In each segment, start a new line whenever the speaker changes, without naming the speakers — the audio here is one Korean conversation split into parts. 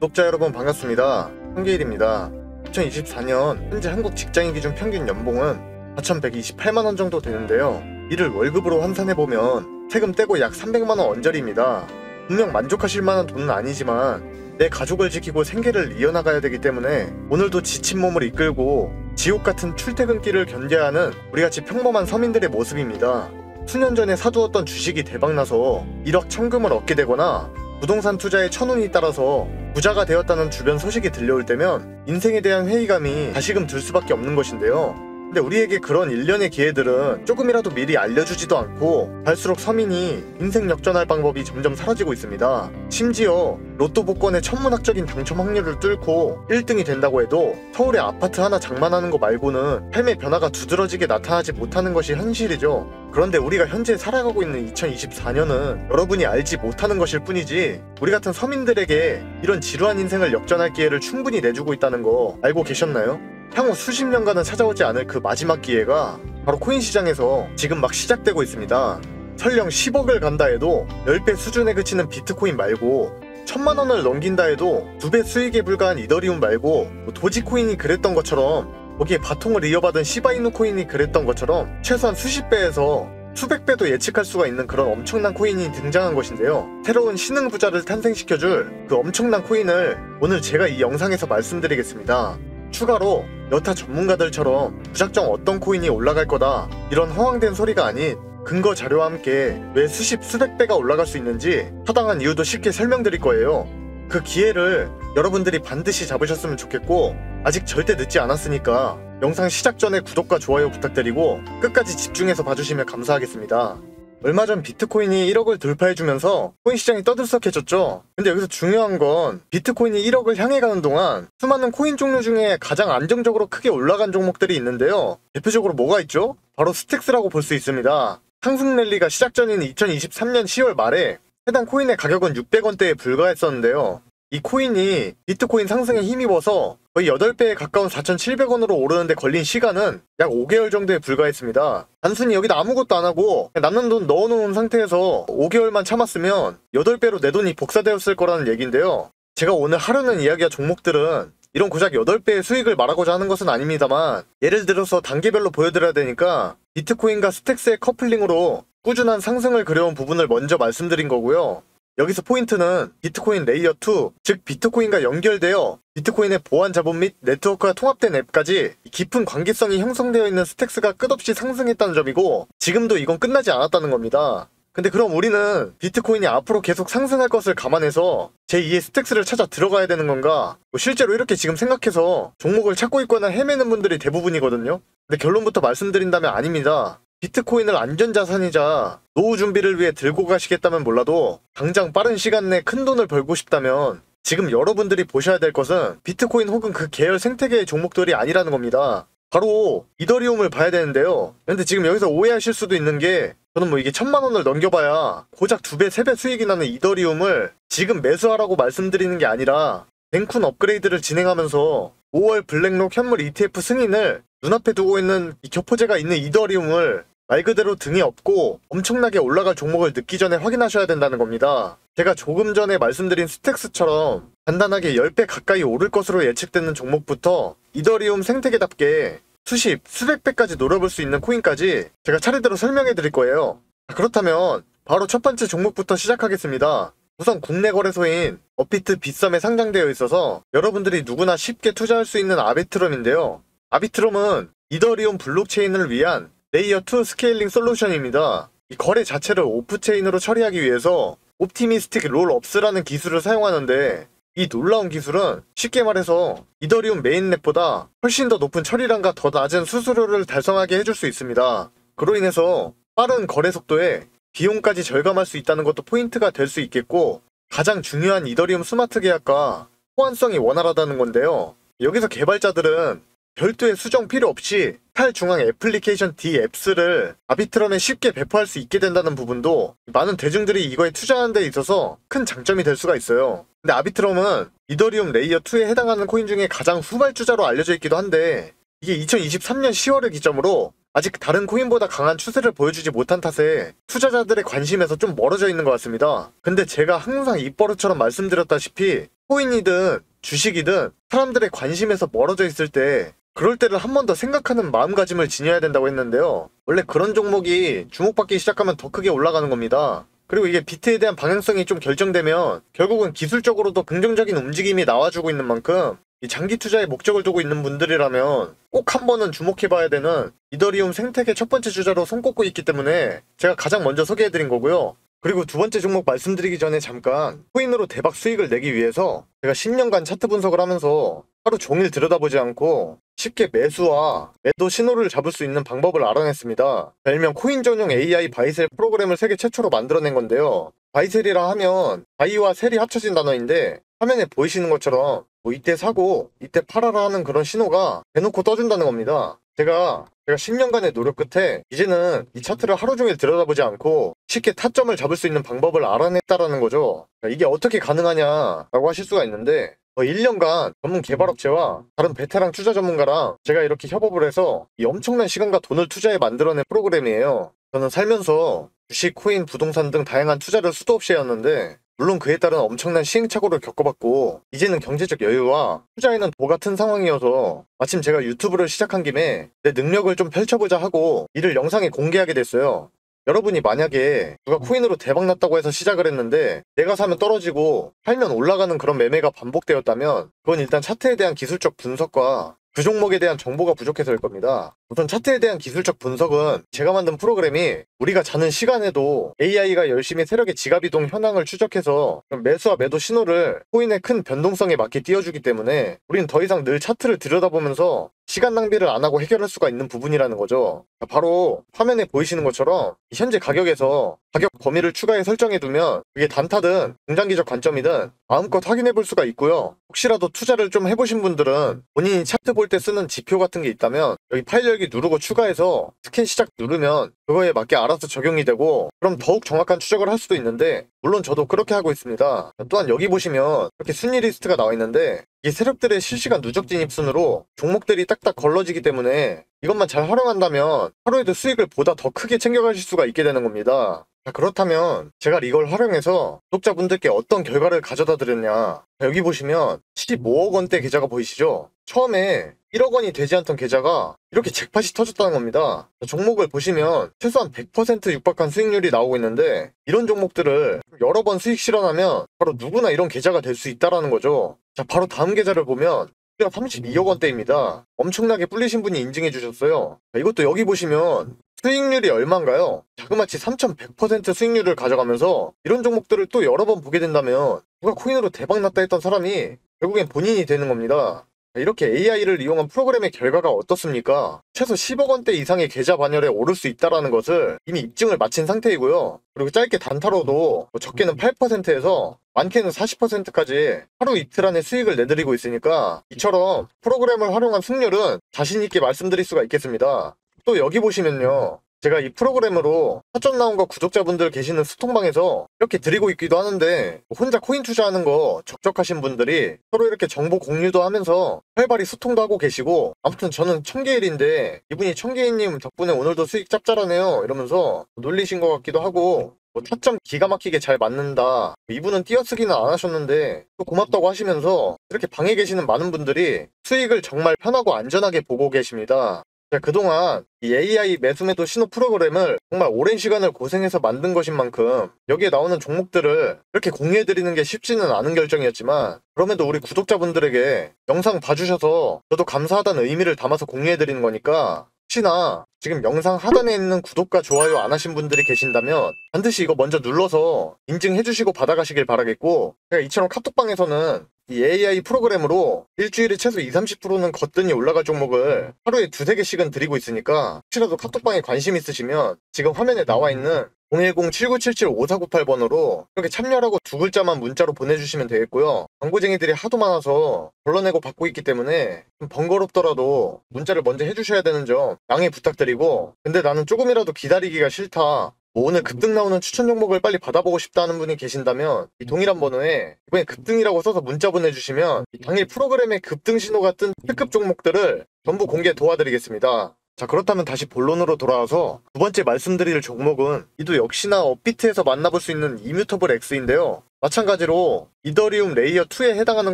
구독자 여러분 반갑습니다. 한계일입니다. 2024년 현재 한국 직장인 기준 평균 연봉은 4,128만원 정도 되는데요. 이를 월급으로 환산해보면 세금 떼고 약 300만원 언저리입니다. 분명 만족하실 만한 돈은 아니지만 내 가족을 지키고 생계를 이어나가야 되기 때문에 오늘도 지친 몸을 이끌고 지옥같은 출퇴근길을 견뎌야 하는 우리같이 평범한 서민들의 모습입니다. 수년 전에 사두었던 주식이 대박나서 1억 천금을 얻게 되거나 부동산 투자에 천운이 따라서 부자가 되었다는 주변 소식이 들려올 때면 인생에 대한 회의감이 다시금 들 수밖에 없는 것인데요. 근데 우리에게 그런 일련의 기회들은 조금이라도 미리 알려주지도 않고 갈수록 서민이 인생 역전할 방법이 점점 사라지고 있습니다. 심지어 로또 복권의 천문학적인 당첨 확률을 뚫고 1등이 된다고 해도 서울에 아파트 하나 장만하는 거 말고는 삶의 변화가 두드러지게 나타나지 못하는 것이 현실이죠. 그런데 우리가 현재 살아가고 있는 2024년은 여러분이 알지 못하는 것일 뿐이지 우리 같은 서민들에게 이런 지루한 인생을 역전할 기회를 충분히 내주고 있다는 거 알고 계셨나요? 향후 수십 년간은 찾아오지 않을 그 마지막 기회가 바로 코인 시장에서 지금 막 시작되고 있습니다. 설령 10억을 간다 해도 10배 수준에 그치는 비트코인 말고 1000만원을 넘긴다 해도 2배 수익에 불과한 이더리움 말고 도지코인이 그랬던 것처럼 거기에 바통을 이어받은 시바이누 코인이 그랬던 것처럼 최소한 수십 배에서 수백 배도 예측할 수가 있는 그런 엄청난 코인이 등장한 것인데요. 새로운 신흥 부자를 탄생시켜줄 그 엄청난 코인을 오늘 제가 이 영상에서 말씀드리겠습니다. 추가로 여타 전문가들처럼 무작정 어떤 코인이 올라갈 거다 이런 허황된 소리가 아닌 근거 자료와 함께 왜 수십 수백 배가 올라갈 수 있는지 타당한 이유도 쉽게 설명드릴 거예요. 그 기회를 여러분들이 반드시 잡으셨으면 좋겠고 아직 절대 늦지 않았으니까 영상 시작 전에 구독과 좋아요 부탁드리고 끝까지 집중해서 봐주시면 감사하겠습니다. 얼마 전 비트코인이 1억을 돌파해주면서 코인 시장이 떠들썩해졌죠. 근데 여기서 중요한 건 비트코인이 1억을 향해 가는 동안 수많은 코인 종류 중에 가장 안정적으로 크게 올라간 종목들이 있는데요. 대표적으로 뭐가 있죠? 바로 스택스라고 볼 수 있습니다. 상승 랠리가 시작 전인 2023년 10월 말에 해당 코인의 가격은 600원대에 불과했었는데요. 이 코인이 비트코인 상승에 힘입어서 거의 8배에 가까운 4,700원으로 오르는데 걸린 시간은 약 5개월 정도에 불과했습니다. 단순히 여기다 아무것도 안하고 남는 돈 넣어놓은 상태에서 5개월만 참았으면 8배로 내 돈이 복사되었을 거라는 얘기인데요. 제가 오늘 하려는 이야기와 종목들은 이런 고작 8배의 수익을 말하고자 하는 것은 아닙니다만 예를 들어서 단계별로 보여드려야 되니까 비트코인과 스택스의 커플링으로 꾸준한 상승을 그려온 부분을 먼저 말씀드린 거고요. 여기서 포인트는 비트코인 레이어 2, 즉 비트코인과 연결되어 비트코인의 보안 자본 및 네트워크가 통합된 앱까지 깊은 관계성이 형성되어 있는 스택스가 끝없이 상승했다는 점이고 지금도 이건 끝나지 않았다는 겁니다. 근데 그럼 우리는 비트코인이 앞으로 계속 상승할 것을 감안해서 제2의 스택스를 찾아 들어가야 되는 건가? 실제로 이렇게 지금 생각해서 종목을 찾고 있거나 헤매는 분들이 대부분이거든요. 근데 결론부터 말씀드린다면 아닙니다. 비트코인을 안전자산이자 노후 준비를 위해 들고 가시겠다면 몰라도 당장 빠른 시간 내에 큰 돈을 벌고 싶다면 지금 여러분들이 보셔야 될 것은 비트코인 혹은 그 계열 생태계의 종목들이 아니라는 겁니다. 바로 이더리움을 봐야 되는데요. 근데 지금 여기서 오해하실 수도 있는 게 저는 이게 1000만원을 넘겨봐야 고작 2배, 3배 수익이 나는 이더리움을 지금 매수하라고 말씀드리는 게 아니라 뱅쿤 업그레이드를 진행하면서 5월 블랙록 현물 ETF 승인을 눈앞에 두고 있는 이 교포제가 있는 이더리움을 말 그대로 등에 업고 엄청나게 올라갈 종목을 늦기 전에 확인하셔야 된다는 겁니다. 제가 조금 전에 말씀드린 스택스처럼 간단하게 10배 가까이 오를 것으로 예측되는 종목부터 이더리움 생태계답게 수십, 수백 배까지 노려볼 수 있는 코인까지 제가 차례대로 설명해 드릴 거예요. 그렇다면 바로 첫 번째 종목부터 시작하겠습니다. 우선 국내 거래소인 업비트 빗썸에 상장되어 있어서 여러분들이 누구나 쉽게 투자할 수 있는 아비트럼인데요. 아비트럼은 이더리움 블록체인을 위한 레이어 2 스케일링 솔루션입니다. 이 거래 자체를 오프체인으로 처리하기 위해서 옵티미스틱 롤업스라는 기술을 사용하는데 이 놀라운 기술은 쉽게 말해서 이더리움 메인넷보다 훨씬 더 높은 처리량과 더 낮은 수수료를 달성하게 해줄 수 있습니다. 그로 인해서 빠른 거래 속도에 비용까지 절감할 수 있다는 것도 포인트가 될 수 있겠고 가장 중요한 이더리움 스마트 계약과 호환성이 원활하다는 건데요. 여기서 개발자들은 별도의 수정 필요 없이 탈중앙 애플리케이션 DApps 아비트럼에 쉽게 배포할 수 있게 된다는 부분도 많은 대중들이 이거에 투자하는 데 있어서 큰 장점이 될 수가 있어요. 근데 아비트럼은 이더리움 레이어 2에 해당하는 코인 중에 가장 후발주자로 알려져 있기도 한데 이게 2023년 10월을 기점으로 아직 다른 코인보다 강한 추세를 보여주지 못한 탓에 투자자들의 관심에서 좀 멀어져 있는 것 같습니다. 근데 제가 항상 입버릇처럼 말씀드렸다시피 코인이든 주식이든 사람들의 관심에서 멀어져 있을 때 그럴 때를 한 번 더 생각하는 마음가짐을 지녀야 된다고 했는데요. 원래 그런 종목이 주목받기 시작하면 더 크게 올라가는 겁니다. 그리고 이게 비트에 대한 방향성이 좀 결정되면 결국은 기술적으로도 긍정적인 움직임이 나와주고 있는 만큼 이 장기 투자에 목적을 두고 있는 분들이라면 꼭 한 번은 주목해봐야 되는 이더리움 생태계 첫 번째 주자로 손꼽고 있기 때문에 제가 가장 먼저 소개해드린 거고요. 그리고 두 번째 종목 말씀드리기 전에 잠깐 코인으로 대박 수익을 내기 위해서 제가 10년간 차트 분석을 하면서 하루 종일 들여다보지 않고 쉽게 매수와 매도 신호를 잡을 수 있는 방법을 알아냈습니다. 일명 코인 전용 AI 바이셀 프로그램을 세계 최초로 만들어낸 건데요. 바이셀이라 하면 바이와 셀이 합쳐진 단어인데 화면에 보이시는 것처럼 뭐 이때 사고 이때 팔아라 하는 그런 신호가 대놓고 떠준다는 겁니다. 제가 10년간의 노력 끝에 이제는 이 차트를 하루 종일 들여다보지 않고 쉽게 타점을 잡을 수 있는 방법을 알아냈다라는 거죠. 이게 어떻게 가능하냐라고 하실 수가 있는데 1년간 전문 개발업체와 다른 베테랑 투자 전문가랑 제가 이렇게 협업을 해서 이 엄청난 시간과 돈을 투자해 만들어낸 프로그램이에요. 저는 살면서 주식, 코인, 부동산 등 다양한 투자를 수도 없이 해왔는데 물론 그에 따른 엄청난 시행착오를 겪어봤고 이제는 경제적 여유와 투자에는 도 같은 상황이어서 마침 제가 유튜브를 시작한 김에 내 능력을 좀 펼쳐보자 하고 이를 영상에 공개하게 됐어요. 여러분이 만약에 누가 코인으로 대박났다고 해서 시작을 했는데 내가 사면 떨어지고 팔면 올라가는 그런 매매가 반복되었다면 그건 일단 차트에 대한 기술적 분석과 그 종목에 대한 정보가 부족해서일 겁니다. 우선 차트에 대한 기술적 분석은 제가 만든 프로그램이 우리가 자는 시간에도 AI가 열심히 세력의 지갑이동 현황을 추적해서 매수와 매도 신호를 코인의 큰 변동성에 맞게 띄워주기 때문에 우리는 더 이상 늘 차트를 들여다보면서 시간 낭비를 안 하고 해결할 수가 있는 부분이라는 거죠. 바로 화면에 보이시는 것처럼 현재 가격에서 가격 범위를 추가해 설정해두면 그게 단타든 중장기적 관점이든 마음껏 확인해 볼 수가 있고요. 혹시라도 투자를 좀 해보신 분들은 본인이 차트 볼 때 쓰는 지표 같은 게 있다면 여기 파일 열기 누르고 추가해서 스캔 시작 누르면 그거에 맞게 알아서 적용이 되고 그럼 더욱 정확한 추적을 할 수도 있는데 물론 저도 그렇게 하고 있습니다. 또한 여기 보시면 이렇게 순위 리스트가 나와 있는데 이 세력들의 실시간 누적 진입 순으로 종목들이 딱딱 걸러지기 때문에 이것만 잘 활용한다면 하루에도 수익을 보다 더 크게 챙겨가실 수가 있게 되는 겁니다. 자, 그렇다면 제가 이걸 활용해서 구독자분들께 어떤 결과를 가져다 드렸냐. 여기 보시면 15억 원대 계좌가 보이시죠? 처음에 1억 원이 되지 않던 계좌가 이렇게 잭팟이 터졌다는 겁니다. 종목을 보시면 최소한 100% 육박한 수익률이 나오고 있는데 이런 종목들을 여러 번 수익 실현하면 바로 누구나 이런 계좌가 될 수 있다는 거죠. 자, 바로 다음 계좌를 보면 32억 원대입니다. 엄청나게 불리신 분이 인증해 주셨어요. 자, 이것도 여기 보시면 수익률이 얼마인가요? 자그마치 3100% 수익률을 가져가면서 이런 종목들을 또 여러 번 보게 된다면 누가 코인으로 대박났다 했던 사람이 결국엔 본인이 되는 겁니다. 이렇게 AI를 이용한 프로그램의 결과가 어떻습니까? 최소 10억 원대 이상의 계좌 반열에 오를 수 있다는 것을 이미 입증을 마친 상태이고요. 그리고 짧게 단타로도 적게는 8%에서 많게는 40%까지 하루 이틀 안에 수익을 내드리고 있으니까 이처럼 프로그램을 활용한 승률은 자신있게 말씀드릴 수가 있겠습니다. 또 여기 보시면요. 제가 이 프로그램으로 타점 나온 거 구독자분들 계시는 소통방에서 이렇게 드리고 있기도 하는데 혼자 코인 투자하는 거 적적하신 분들이 서로 이렇게 정보 공유도 하면서 활발히 소통도 하고 계시고 아무튼 저는 청개일인데 이분이 청개일님 덕분에 오늘도 수익 짭짤하네요 이러면서 놀리신 것 같기도 하고 타점 기가 막히게 잘 맞는다. 이분은 띄어쓰기는 안 하셨는데 또 고맙다고 하시면서 이렇게 방에 계시는 많은 분들이 수익을 정말 편하고 안전하게 보고 계십니다. 그동안 이 AI 매수매도 신호 프로그램을 정말 오랜 시간을 고생해서 만든 것인 만큼 여기에 나오는 종목들을 이렇게 공유해드리는 게 쉽지는 않은 결정이었지만 그럼에도 우리 구독자분들에게 영상 봐주셔서 저도 감사하다는 의미를 담아서 공유해드리는 거니까 혹시나 지금 영상 하단에 있는 구독과 좋아요 안 하신 분들이 계신다면 반드시 이거 먼저 눌러서 인증해주시고 받아가시길 바라겠고 제가 이처럼 카톡방에서는 이 AI 프로그램으로 일주일에 최소 20-30%는 거뜬히 올라갈 종목을 하루에 2-3개씩은 드리고 있으니까 혹시라도 카톡방에 관심 있으시면 지금 화면에 나와 있는 010-7977-5498번으로 이렇게 참여라고 두 글자만 문자로 보내주시면 되겠고요. 광고쟁이들이 하도 많아서 걸러내고 받고 있기 때문에 좀 번거롭더라도 문자를 먼저 해주셔야 되는 점 양해 부탁드리고 근데 나는 조금이라도 기다리기가 싫다. 오늘 급등 나오는 추천 종목을 빨리 받아보고 싶다는 분이 계신다면 이 동일한 번호에 이번에 급등이라고 써서 문자 보내주시면 당일 프로그램의 급등 신호가 뜬 특급 종목들을 전부 공개 도와드리겠습니다. 자, 그렇다면 다시 본론으로 돌아와서 두 번째 말씀드릴 종목은 이도 역시나 업비트에서 만나볼 수 있는 이뮤터블 X인데요. 마찬가지로 이더리움 레이어 2에 해당하는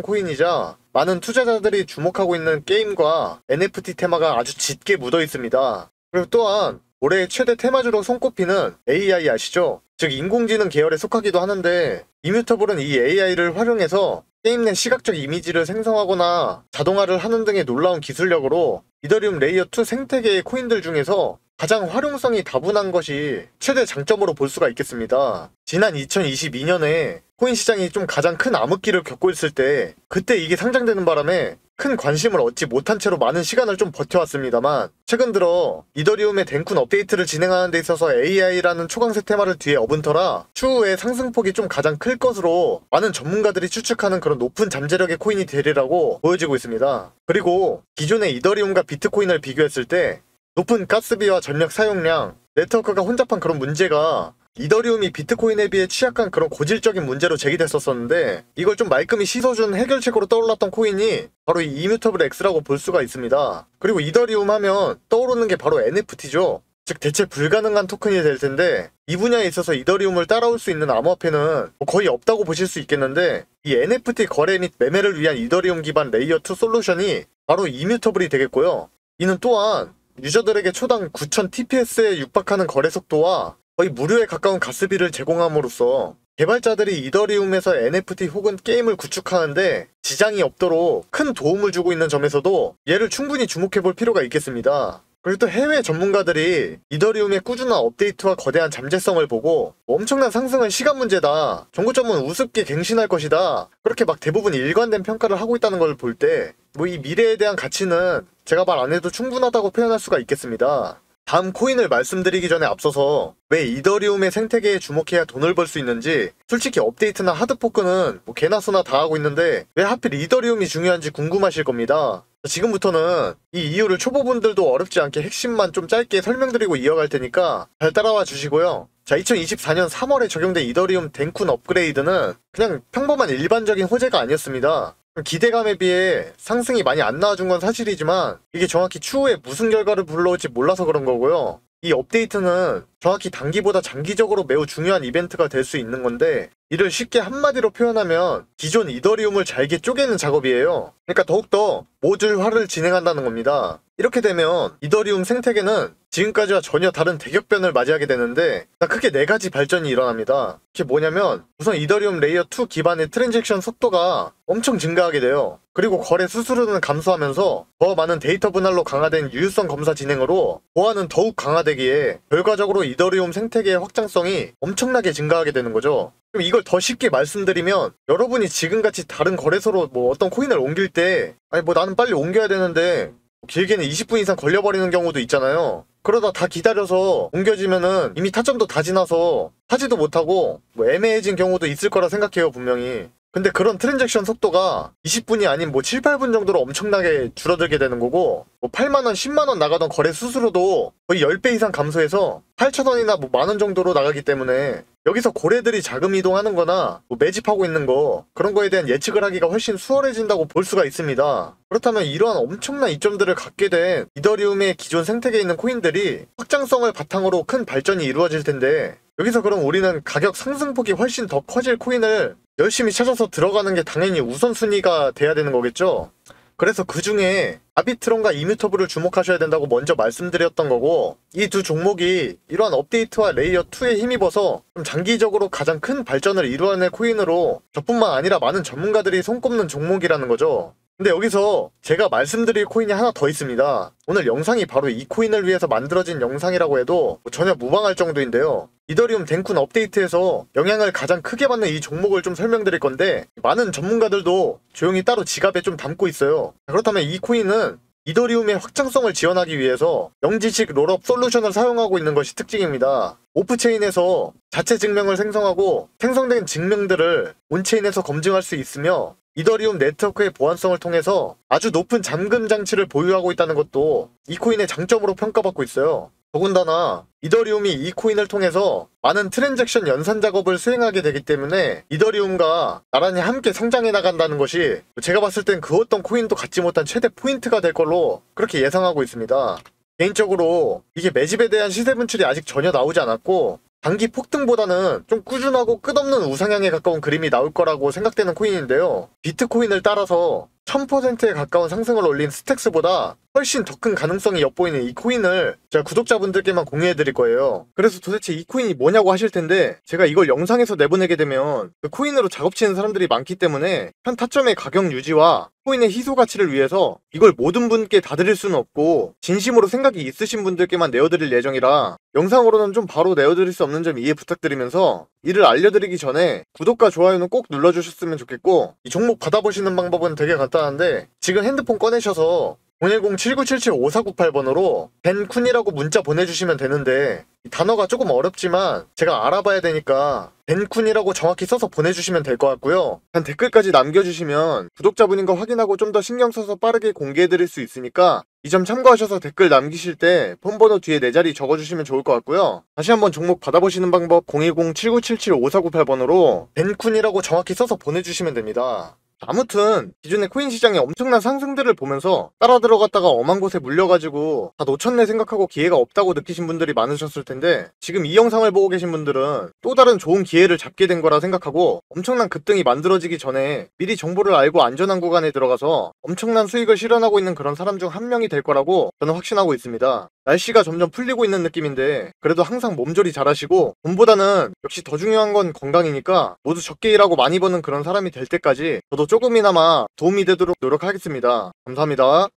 코인이자 많은 투자자들이 주목하고 있는 게임과 NFT 테마가 아주 짙게 묻어 있습니다. 그리고 또한 올해 최대 테마주로 손꼽히는 AI 아시죠? 즉 인공지능 계열에 속하기도 하는데 이뮤터블은 이 AI를 활용해서 게임 내 시각적 이미지를 생성하거나 자동화를 하는 등의 놀라운 기술력으로 이더리움 레이어 2 생태계의 코인들 중에서 가장 활용성이 다분한 것이 최대 장점으로 볼 수가 있겠습니다. 지난 2022년에 코인 시장이 좀 가장 큰 암흑기를 겪고 있을 때 그때 이게 상장되는 바람에 큰 관심을 얻지 못한 채로 많은 시간을 좀 버텨왔습니다만 최근 들어 이더리움의 덴쿤 업데이트를 진행하는 데 있어서 AI라는 초강세 테마를 뒤에 업은 터라 추후에 상승폭이 좀 가장 클 것으로 많은 전문가들이 추측하는 그런 높은 잠재력의 코인이 되리라고 보여지고 있습니다. 그리고 기존의 이더리움과 비트코인을 비교했을 때 높은 가스비와 전력 사용량, 네트워크가 혼잡한 그런 문제가 이더리움이 비트코인에 비해 취약한 그런 고질적인 문제로 제기됐었는데 이걸 좀 말끔히 씻어준 해결책으로 떠올랐던 코인이 바로 이 이뮤터블 X라고 볼 수가 있습니다. 그리고 이더리움 하면 떠오르는 게 바로 NFT죠. 즉 대체 불가능한 토큰이 될 텐데 이 분야에 있어서 이더리움을 따라올 수 있는 암호화폐는 거의 없다고 보실 수 있겠는데 이 NFT 거래 및 매매를 위한 이더리움 기반 레이어 2 솔루션이 바로 이뮤터블이 되겠고요. 이는 또한 유저들에게 초당 9000 TPS에 육박하는 거래 속도와 거의 무료에 가까운 가스비를 제공함으로써 개발자들이 이더리움에서 NFT 혹은 게임을 구축하는데 지장이 없도록 큰 도움을 주고 있는 점에서도 얘를 충분히 주목해볼 필요가 있겠습니다. 그리고 또 해외 전문가들이 이더리움의 꾸준한 업데이트와 거대한 잠재성을 보고 엄청난 상승은 시간 문제다, 정고점은 우습게 갱신할 것이다, 그렇게 막 대부분 일관된 평가를 하고 있다는 걸 볼 때 이 미래에 대한 가치는 제가 말 안 해도 충분하다고 표현할 수가 있겠습니다. 다음 코인을 말씀드리기 전에 앞서서 왜 이더리움의 생태계에 주목해야 돈을 벌 수 있는지, 솔직히 업데이트나 하드포크는 개나 소나 다 하고 있는데 왜 하필 이더리움이 중요한지 궁금하실 겁니다. 지금부터는 이 이유를 초보분들도 어렵지 않게 핵심만 좀 짧게 설명드리고 이어갈 테니까 잘 따라와 주시고요. 자, 2024년 3월에 적용된 이더리움 덴쿤 업그레이드는 그냥 평범한 일반적인 호재가 아니었습니다. 기대감에 비해 상승이 많이 안 나와준 건 사실이지만 이게 정확히 추후에 무슨 결과를 불러올지 몰라서 그런 거고요. 이 업데이트는 정확히 단기보다 장기적으로 매우 중요한 이벤트가 될 수 있는 건데 이를 쉽게 한마디로 표현하면 기존 이더리움을 잘게 쪼개는 작업이에요. 그러니까 더욱더 모듈화를 진행한다는 겁니다. 이렇게 되면 이더리움 생태계는 지금까지와 전혀 다른 대격변을 맞이하게 되는데 크게 4가지 발전이 일어납니다. 그게 뭐냐면 우선 이더리움 레이어 2 기반의 트랜잭션 속도가 엄청 증가하게 돼요. 그리고 거래 수수료는 감소하면서 더 많은 데이터 분할로 강화된 유효성 검사 진행으로 보안은 더욱 강화되기에 결과적으로 이더리움 생태계의 확장성이 엄청나게 증가하게 되는 거죠. 그럼 이걸 더 쉽게 말씀드리면 여러분이 지금같이 다른 거래소로 어떤 코인을 옮길 때 나는 빨리 옮겨야 되는데 길게는 20분 이상 걸려버리는 경우도 있잖아요. 그러다 다 기다려서 옮겨지면은 이미 타점도 다 지나서 사지도 못하고 애매해진 경우도 있을 거라 생각해요, 분명히. 근데 그런 트랜잭션 속도가 20분이 아닌 7, 8분 정도로 엄청나게 줄어들게 되는 거고 8만원, 10만원 나가던 거래 수수료도 거의 10배 이상 감소해서 8,000원이나 만원 정도로 나가기 때문에 여기서 고래들이 자금 이동하는 거나 매집하고 있는 거 그런 거에 대한 예측을 하기가 훨씬 수월해진다고 볼 수가 있습니다. 그렇다면 이러한 엄청난 이점들을 갖게 된 이더리움의 기존 생태계에 있는 코인들이 확장성을 바탕으로 큰 발전이 이루어질 텐데 여기서 그럼 우리는 가격 상승폭이 훨씬 더 커질 코인을 열심히 찾아서 들어가는 게 당연히 우선순위가 돼야 되는 거겠죠? 그래서 그 중에 아비트론과 이뮤터블을 주목하셔야 된다고 먼저 말씀드렸던 거고 이 두 종목이 이러한 업데이트와 레이어 2에 힘입어서 좀 장기적으로 가장 큰 발전을 이루어낼 코인으로 저뿐만 아니라 많은 전문가들이 손꼽는 종목이라는 거죠. 근데 여기서 제가 말씀드릴 코인이 하나 더 있습니다. 오늘 영상이 바로 이 코인을 위해서 만들어진 영상이라고 해도 전혀 무방할 정도인데요. 이더리움 덴쿤 업데이트에서 영향을 가장 크게 받는 이 종목을 좀 설명드릴 건데 많은 전문가들도 조용히 따로 지갑에 좀 담고 있어요. 그렇다면 이 코인은 이더리움의 확장성을 지원하기 위해서 영지식 롤업 솔루션을 사용하고 있는 것이 특징입니다. 오프체인에서 자체 증명을 생성하고 생성된 증명들을 온체인에서 검증할 수 있으며 이더리움 네트워크의 보안성을 통해서 아주 높은 잠금 장치를 보유하고 있다는 것도 이 코인의 장점으로 평가받고 있어요. 더군다나 이더리움이 이 코인을 통해서 많은 트랜잭션 연산 작업을 수행하게 되기 때문에 이더리움과 나란히 함께 성장해 나간다는 것이 제가 봤을 땐 그 어떤 코인도 갖지 못한 최대 포인트가 될 걸로 그렇게 예상하고 있습니다. 개인적으로 이게 매집에 대한 시세 분출이 아직 전혀 나오지 않았고 단기 폭등보다는 좀 꾸준하고 끝없는 우상향에 가까운 그림이 나올 거라고 생각되는 코인인데요. 비트코인을 따라서 1000%에 가까운 상승을 올린 스택스보다 훨씬 더 큰 가능성이 엿보이는 이 코인을 제가 구독자분들께만 공유해드릴 거예요. 그래서 도대체 이 코인이 뭐냐고 하실 텐데, 제가 이걸 영상에서 내보내게 되면 그 코인으로 작업치는 사람들이 많기 때문에 현 타점의 가격 유지와 코인의 희소 가치를 위해서 이걸 모든 분께 다 드릴 수는 없고 진심으로 생각이 있으신 분들께만 내어드릴 예정이라 영상으로는 좀 바로 내어드릴 수 없는 점 이해 부탁드리면서, 이를 알려드리기 전에 구독과 좋아요는 꼭 눌러주셨으면 좋겠고, 이 종목 받아보시는 방법은 되게 간단한데, 지금 핸드폰 꺼내셔서 010-7977-5498번으로 벤쿤이라고 문자 보내주시면 되는데, 이 단어가 조금 어렵지만 제가 알아봐야 되니까 벤쿤이라고 정확히 써서 보내주시면 될 것 같고요. 한 댓글까지 남겨주시면 구독자분인 거 확인하고 좀 더 신경 써서 빠르게 공개해드릴 수 있으니까 이 점 참고하셔서 댓글 남기실 때 폰번호 뒤에 내 자리 적어주시면 좋을 것 같고요. 다시 한번 종목 받아보시는 방법 010-7977-5498번으로 벤쿤이라고 정확히 써서 보내주시면 됩니다. 아무튼 기존의 코인 시장의 엄청난 상승들을 보면서 따라 들어갔다가 엄한 곳에 물려가지고 다 놓쳤네 생각하고 기회가 없다고 느끼신 분들이 많으셨을 텐데, 지금 이 영상을 보고 계신 분들은 또 다른 좋은 기회를 잡게 된 거라 생각하고 엄청난 급등이 만들어지기 전에 미리 정보를 알고 안전한 구간에 들어가서 엄청난 수익을 실현하고 있는 그런 사람 중 한 명이 될 거라고 저는 확신하고 있습니다. 날씨가 점점 풀리고 있는 느낌인데 그래도 항상 몸조리 잘하시고, 돈보다는 역시 더 중요한 건 건강이니까 모두 적게 일하고 많이 버는 그런 사람이 될 때까지 저도 조금이나마 도움이 되도록 노력하겠습니다. 감사합니다.